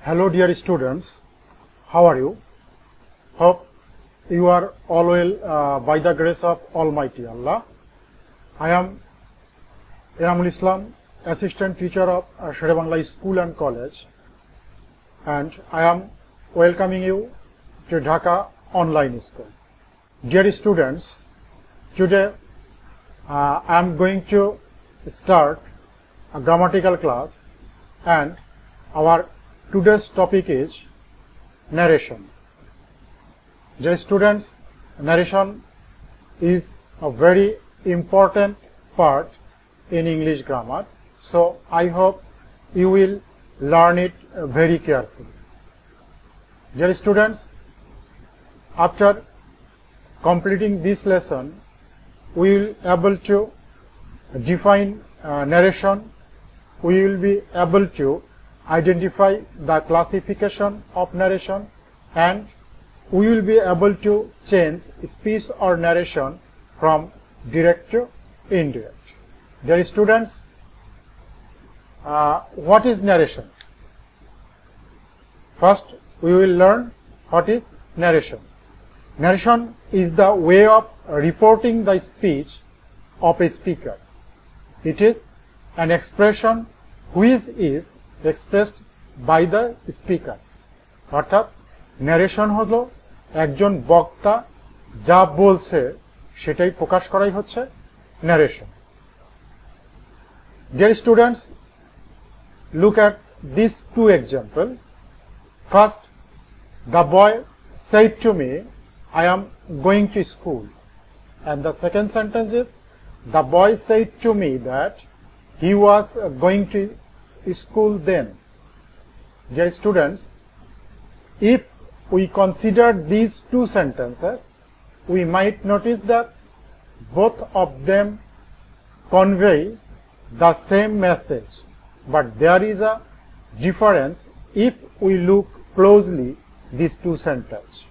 Hello dear students, how are you? Hope you are all well by the grace of Almighty Allah. I am Ramul Islam, Assistant Teacher of Sherebangla School and College, and I am welcoming you to Dhaka Online School. Dear students, today I am going to start a grammatical class, and our today's topic is narration. Dear students, narration is a very important part in English grammar, so I hope you will learn it very carefully. Dear students, after completing this lesson, we will be able to define narration. We will be able to identify the classification of narration, and we will be able to change speech or narration from direct to indirect. Dear students, what is narration? First, we will learn what is narration. Narration is the way of reporting the speech of a speaker. It is an expression which is expressed by the speaker. অর্থাৎ narration হলো একজন বক্তা যা বলছে সেটাই প্রকাশ করাই হচ্ছে narration. Dear students, look at these two examples. First, the boy said to me, I am going to school. And the second sentence is, the boy said to me that he was going to school then. Dear students, if we consider these two sentences, we might notice that both of them convey the same message, but there is a difference if we look closely these two sentences.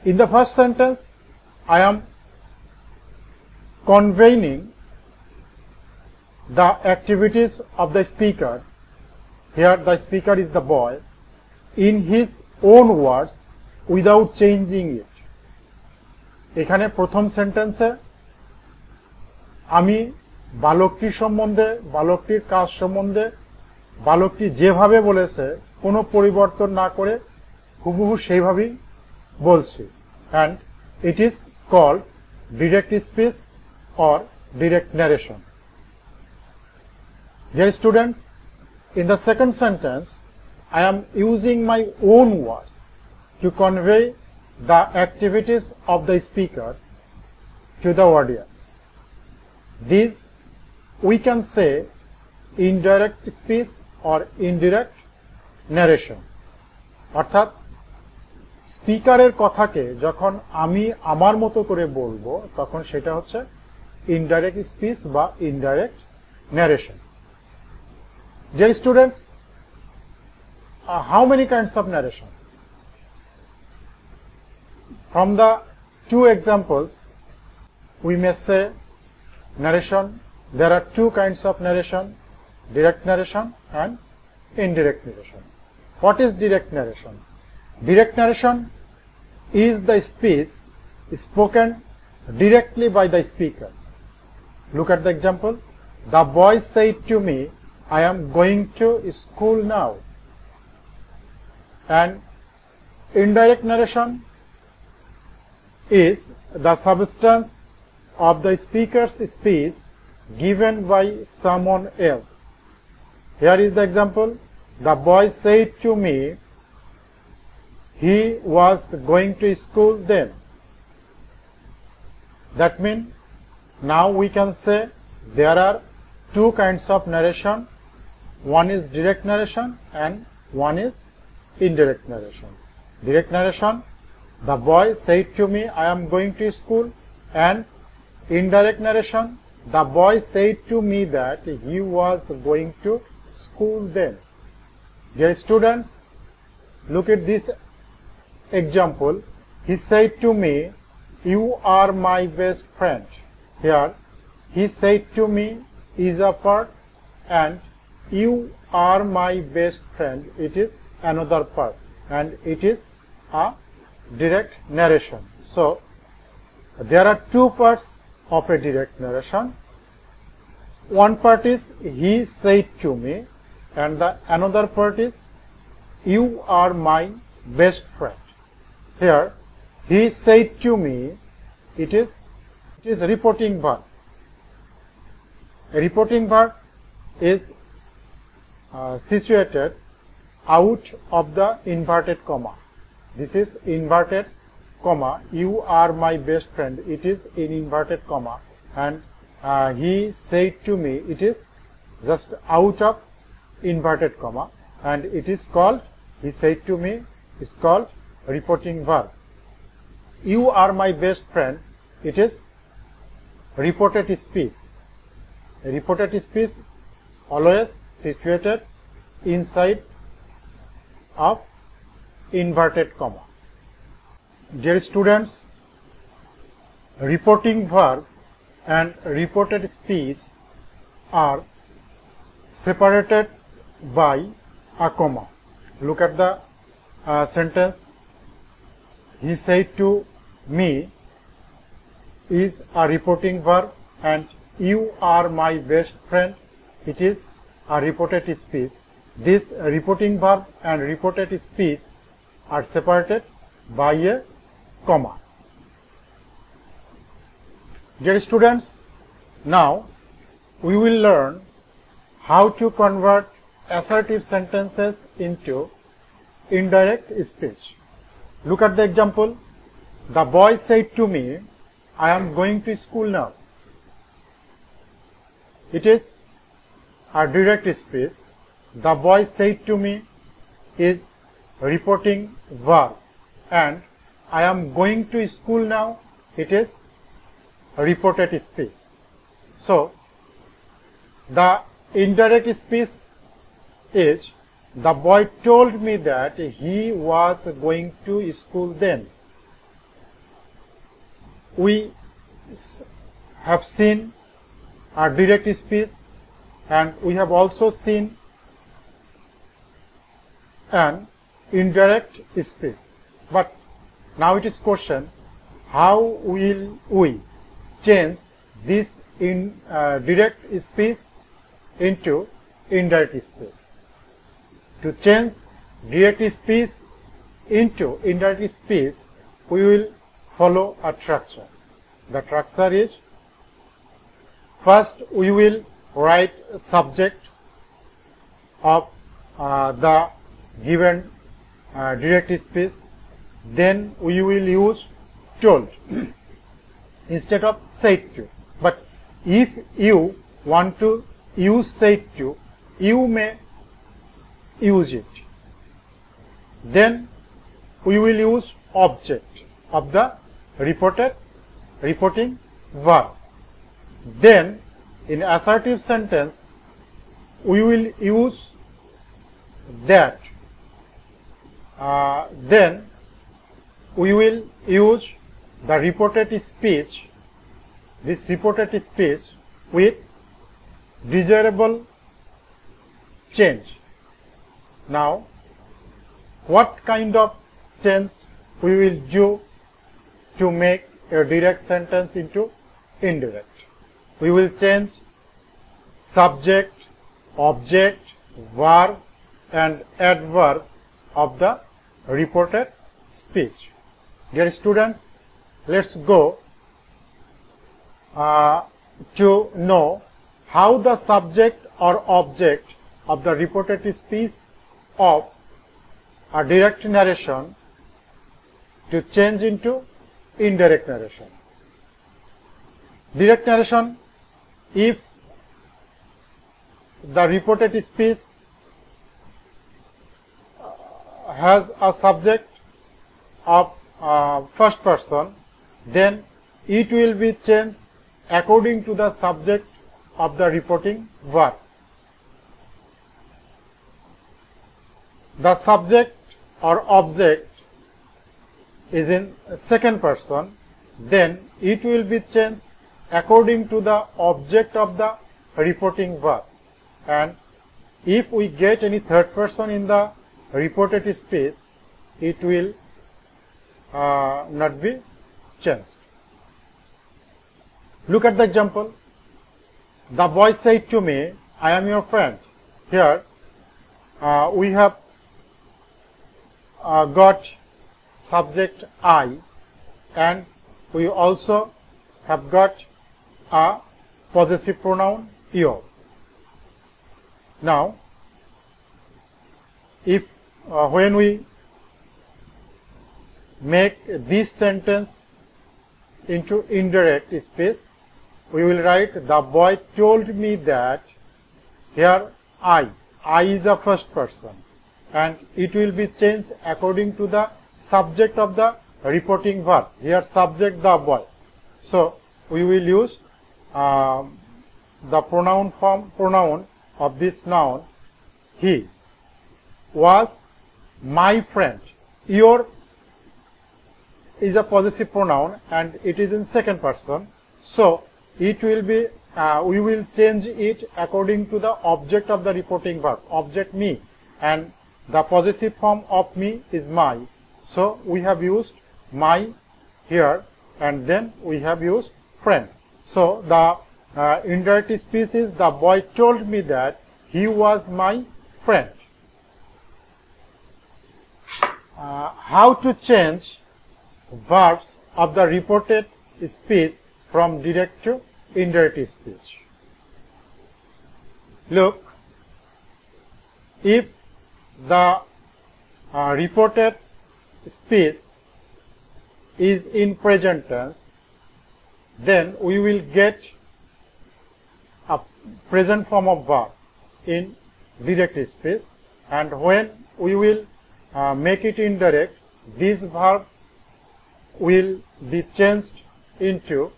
In the first sentence, I am conveying the activities of the speaker. Here the speaker is the boy, in his own words without changing it. এখানে প্রথম সেন্টেন্সে আমি বালকটির সম্বন্ধে, বালকটির কাজ সম্বন্ধে বালকটি যেভাবে বলেছে কোনো পরিবর্তন না করে হুবহু সেইভাবেই বলছি, and it is called direct speech or direct narration. Dear students, in the second sentence, I am using my own words to convey the activities of the speaker to the audience. This we can say indirect speech or indirect narration. অর্থাৎ স্পিকারের কথাকে যখন আমি আমার মতো করে বলবো তখন সেটা হচ্ছে ইনডাইরেক্ট স্পিচ বা indirect narration. Dear students, how many kinds of narration? From the two examples, we may say narration. There are two kinds of narration, direct narration and indirect narration. What is direct narration? Direct narration is the speech spoken directly by the speaker. Look at the example. The boy said to me, I am going to school now. And indirect narration is the substance of the speaker's speech given by someone else. Here is the example. The boy said to me, he was going to school then. That means now we can say there are two kinds of narration. One is direct narration and one is indirect narration. Direct narration, the boy said to me, I am going to school, and indirect narration, the boy said to me that he was going to school then. Dear students, look at this example. He said to me, you are my best friend. Here, he said to me is a part, and you are my best friend, it is another part, and it is a direct narration. So there are two parts of a direct narration. One part is he said to me, and the another part is you are my best friend. Here he said to me, it is reporting verb. A reporting verb is situated out of the inverted comma. This is inverted comma. You are my best friend. It is in inverted comma, and he said to me, it is just out of inverted comma, and it is called, he said to me is called reporting verb. You are my best friend, it is reported speech. A reported speech always situated inside of inverted comma. Dear students, reporting verb and reported speech are separated by a comma. Look at the sentence. He said to me is a reporting verb, and you are my best friend, it is a reported speech. This reporting verb and reported speech are separated by a comma. Dear students, now we will learn how to convert assertive sentences into indirect speech. Look at the example. The boy said to me, I am going to school now. It is a direct speech. The boy said to me is reporting verb, and I am going to school now, it is reported speech. So the indirect speech is the boy told me that he was going to school then. We have seen a direct speech, and we have also seen an indirect speech. But now it is question, how will we change this direct speech into indirect speech? To change direct speech into indirect speech, we will follow a structure. The structure is, first we will write subject of the given direct speech, then we will use told instead of said to. But if you want to use said to, you may use it. Then we will use object of the reporting verb. Then in assertive sentence we will use that. Then we will use the reported speech, this reported speech with desirable change. Now, what kind of change we will do to make a direct sentence into indirect? We will change subject, object, verb and adverb of the reported speech. Dear students, let's go to know how the subject or object of the reported speech of a direct narration to change into indirect narration. Direct narration, if the reported speech has a subject of first person, then it will be changed according to the subject of the reporting verb. The subject or object is in second person, then it will be changed according to the object of the reporting verb. And If we get any third person in the reported space, it will not be changed. Look at the example. The boy said to me, I am your friend. Here we have got subject I, and we also have got a possessive pronoun your. Now, if when we make this sentence into indirect space, we will write, the boy told me that. Here I is the first person, and it will be changed according to the subject of the reporting verb. Here subject the boy. So we will use the pronoun of this noun. He was my friend. Your is a possessive pronoun and it is in second person. So it will be we will change it according to the object of the reporting verb. Object me, and the possessive form of me is my. So we have used my here, and then we have used friend. So the indirect speech is, the boy told me that he was my friend. How to change verbs of the reported speech from direct to indirect speech? Look, if the reported speech is in present tense, then we will get a present form of verb in direct speech, and when we will make it indirect, this verb will be changed into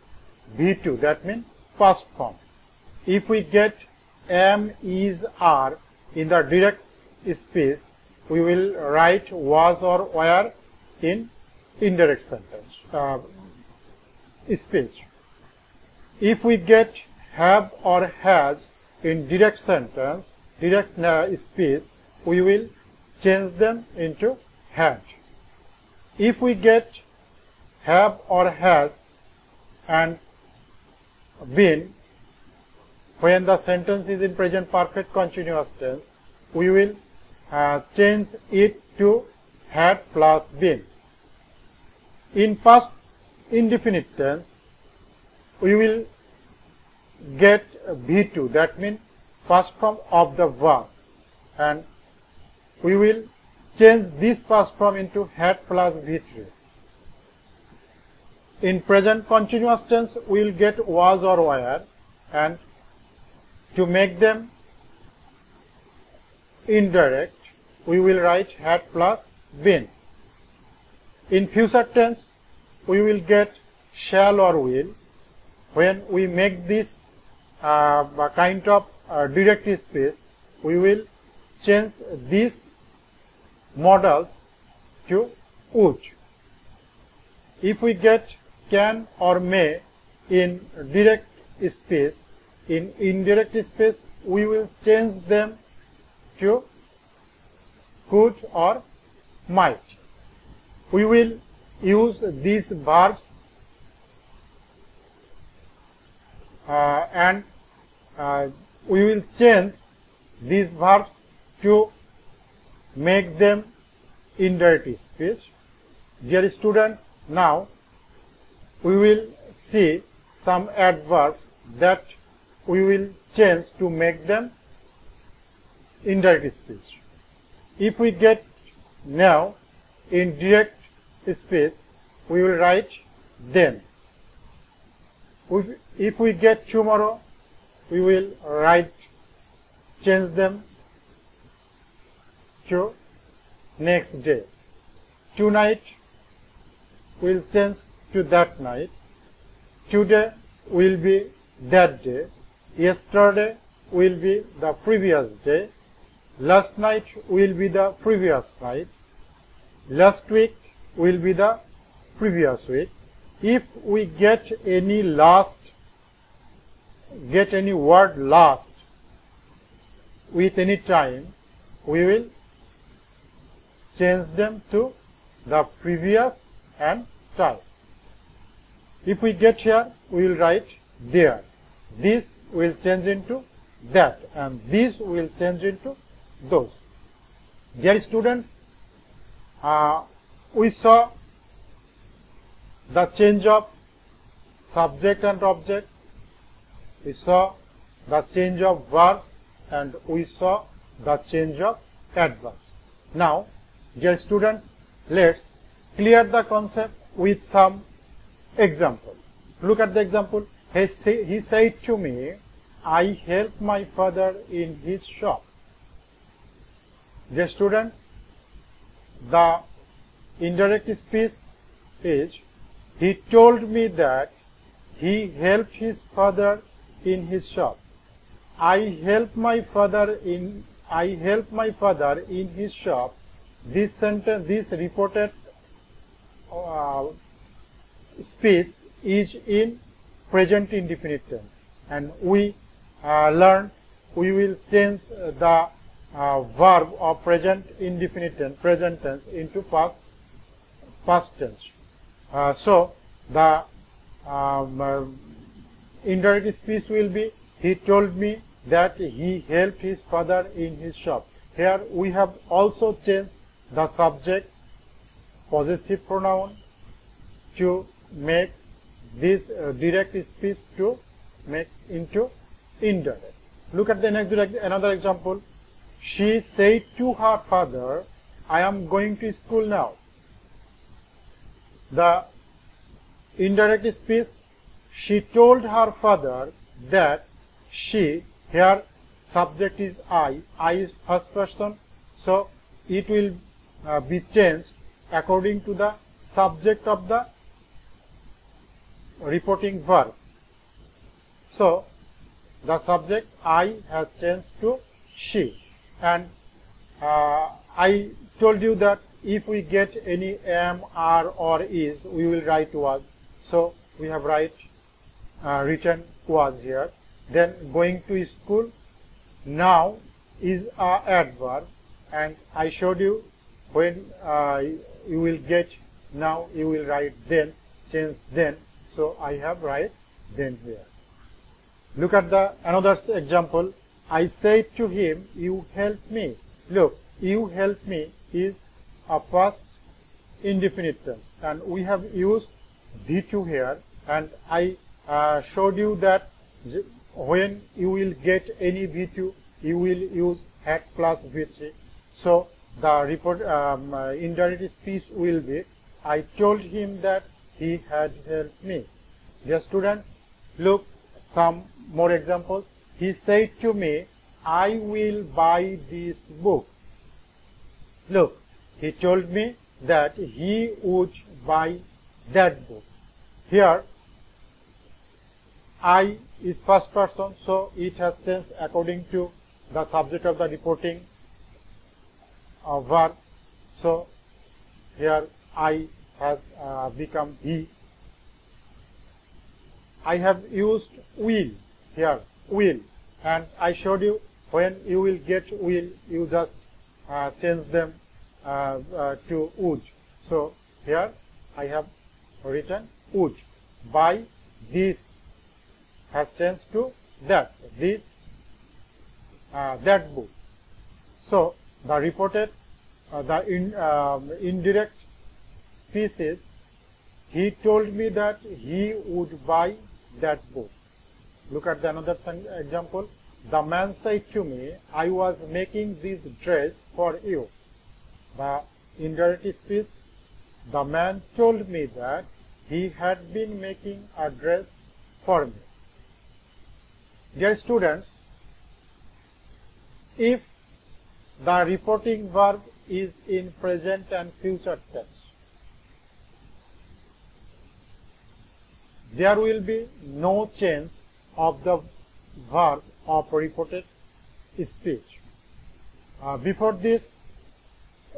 V2, that means past form. If we get am, is, are in the direct speech, we will write was or were in indirect sentence speech. If we get have or has in direct sentence, direct speech, we will change them into had. If we get have or has and been when the sentence is in present perfect continuous tense, we will change it to had plus been. In past indefinite tense, we will get V2, that means past form of the verb, and we will change this past form into had plus V3. In present continuous tense, we will get was or were, and to make them indirect, we will write had plus been. In future tense, we will get shall or will. When we make this kind of direct speech, we will change these models to would. If we get can or may in direct speech, in indirect speech, we will change them to could or might. We will use these verbs and we will change these verbs to make them indirect speech. Dear students, now we will see some adverbs that we will change to make them indirect speech. If we get now in direct speech, we will write then. If we get tomorrow, we will write, change them to next day. Tonight, we will change to that night. Today will be that day. Yesterday will be the previous day. Last night will be the previous night. Last week will be the previous week. If we get any word last with any time, we will change them to the previous and time. If we get here, we will write there. This will change into that, and this will change into those. Dear students, we saw the change of subject and object, we saw the change of verb, and we saw the change of adverbs. Now, dear students, let's clear the concept with some example. Look at the example. He said to me, I help my father in his shop. Dear students, the indirect speech is, he told me that he helped his father in his shop. I help my father in his shop. This sentence, this reported speech is in present indefinite tense, and we learned we will change the verb of present indefinite tense, present tense, into past tense. So the indirect speech will be, he told me that he helped his father in his shop. Here we have also changed the subject possessive pronoun to make this direct speech to make into indirect. Look at the next another example. She said to her father, I am going to school now. The indirect speech, she told her father that she, here subject is I is first person, so it will be changed according to the subject of the reporting verb. So the subject I has changed to she, and I told you that if we get any am, are, or is, we will write was. So we have written was here. Then going to school, now is a adverb, and I showed you when you will get now, you will write then, change then. So I have write then here. Look at the another example. I said to him, you help me. Look, you help me is a past indefinite tense, and we have used V2 here, and I showed you that when you will get any V2, you will use had plus V3. So the indirect speech will be, I told him that he had helped me. Dear student, look some more examples. He said to me, I will buy this book. Look, he told me that he would buy that book. Here, I is first person, so it has changed according to the subject of the reporting verb. So here I has become he. I have used will here, will, and I showed you when you will get will, you just change them to would. So here I have written would. Buy this has changed to that, this, that book. So the reported, indirect speech is, he told me that he would buy that book. Look at the another example. The man said to me, I was making this dress for you. The indirect speech, the man told me that he had been making a dress for me. Dear students, if the reporting verb is in present and future tense, there will be no change of the verb of reported speech. Before this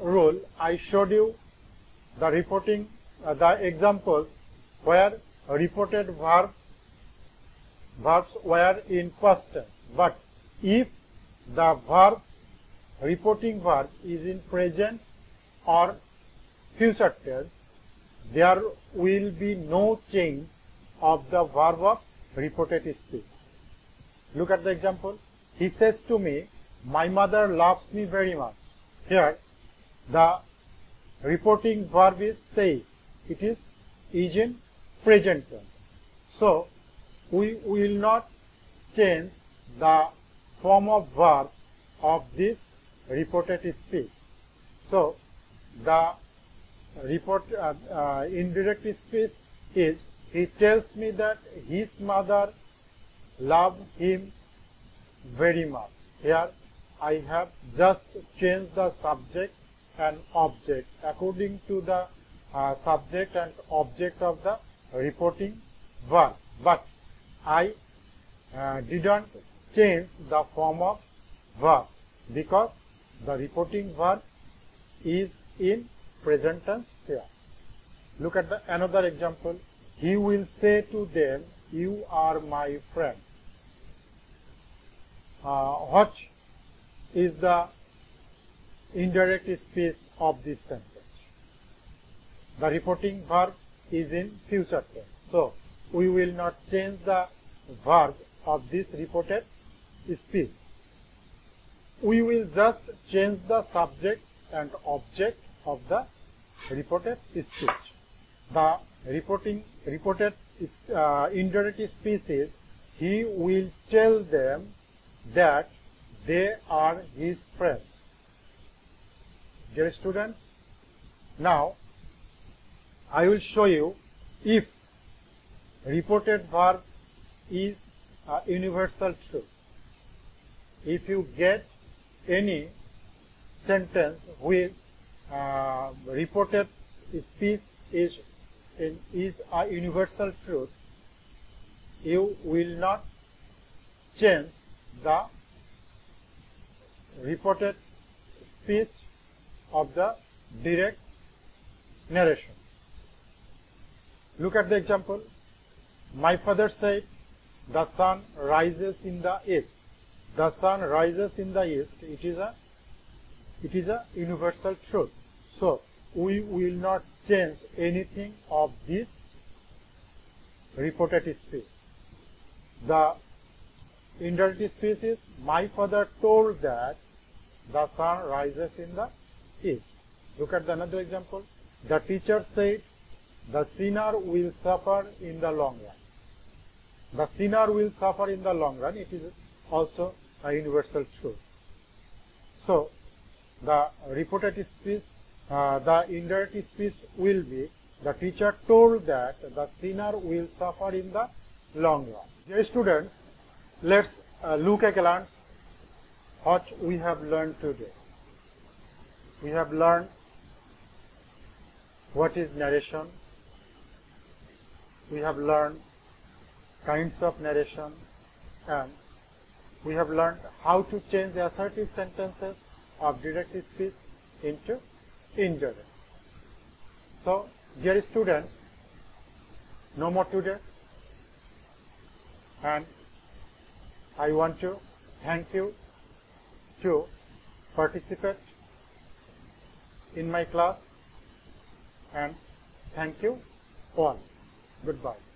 rule, I showed you the reporting, the examples where reported verbs were in past tense. But if the verb, reporting verb is in present or future tense, there will be no change of the verb of reported speech. Look at the example. He says to me, my mother loves me very much. Here, the reporting verb is says. It is in present tense. So, we will not change the form of verb of this reported speech. So, the indirect speech is, he tells me that his mother loves him very much. Here, I have just changed the subject and object according to the subject and object of the reporting verb, but I didn't change the form of verb because the reporting verb is in present tense here. Look at another example. He will say to them, you are my friend. What is the indirect speech of this sentence? The reporting verb is in future tense. So, we will not change the verb of this reported speech. We will just change the subject and object of the reported speech. The reported indirect speech is, he will tell them that they are his friends. Dear students, now I will show you if reported verb is a universal truth. If you get any sentence with reported speech is a universal truth, you will not change the reported speech of the direct narration. Look at the example. My father said, the sun rises in the east. The sun rises in the east. It is a universal truth. So, we will not change anything of this reported speech. The indirect speech is, my father told that the sun rises in the east. Look at another example. The teacher said, the sinner will suffer in the long run. The sinner will suffer in the long run. It is also a universal truth. So, the reported speech, the indirect speech will be, the teacher told that the sinner will suffer in the long run. Dear students, let's look at a glance what we have learned today. We have learned what is narration. We have learned kinds of narration, and we have learned how to change the assertive sentences of direct speech into indirect. So, dear students, no more today, and I want to thank you to participate in my class, and thank you all. Goodbye.